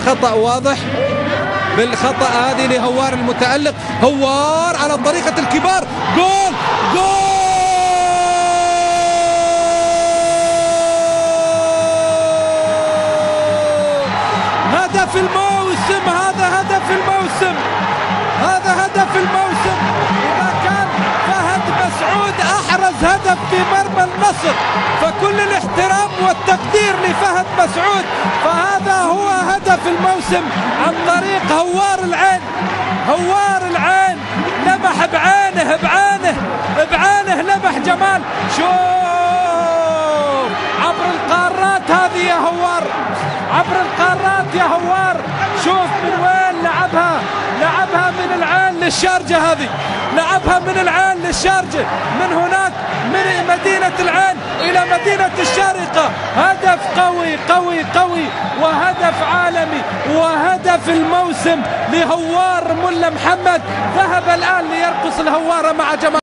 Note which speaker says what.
Speaker 1: خطأ واضح بالخطأ هذه لهوار المتألق. هوار على طريقة الكبار. جول جول هدف الموسم. هذا هدف الموسم. هذا هدف الموسم. إذا كان فهد مسعود أحرز هدف في مرمى النصر فكل الاحترام والتقدير لفهد مسعود، فهذا هو هدف الموسم عن طريق هوار العين. هوار العين لمح بعينه بعينه لمح جمال. شوف عبر القارات هذه يا هوار، عبر القارات يا هوار. شوف من وين لعبها من العين للشارجة. هذه لعبها من العين للشارجة، من هناك من مدينة العين إلى مدينة الشارقة. هدف قوي قوي قوي وهدف عالمي وهدف الموسم لهوار ملا محمد. ذهب الآن ليرقص الهوارة مع جمال.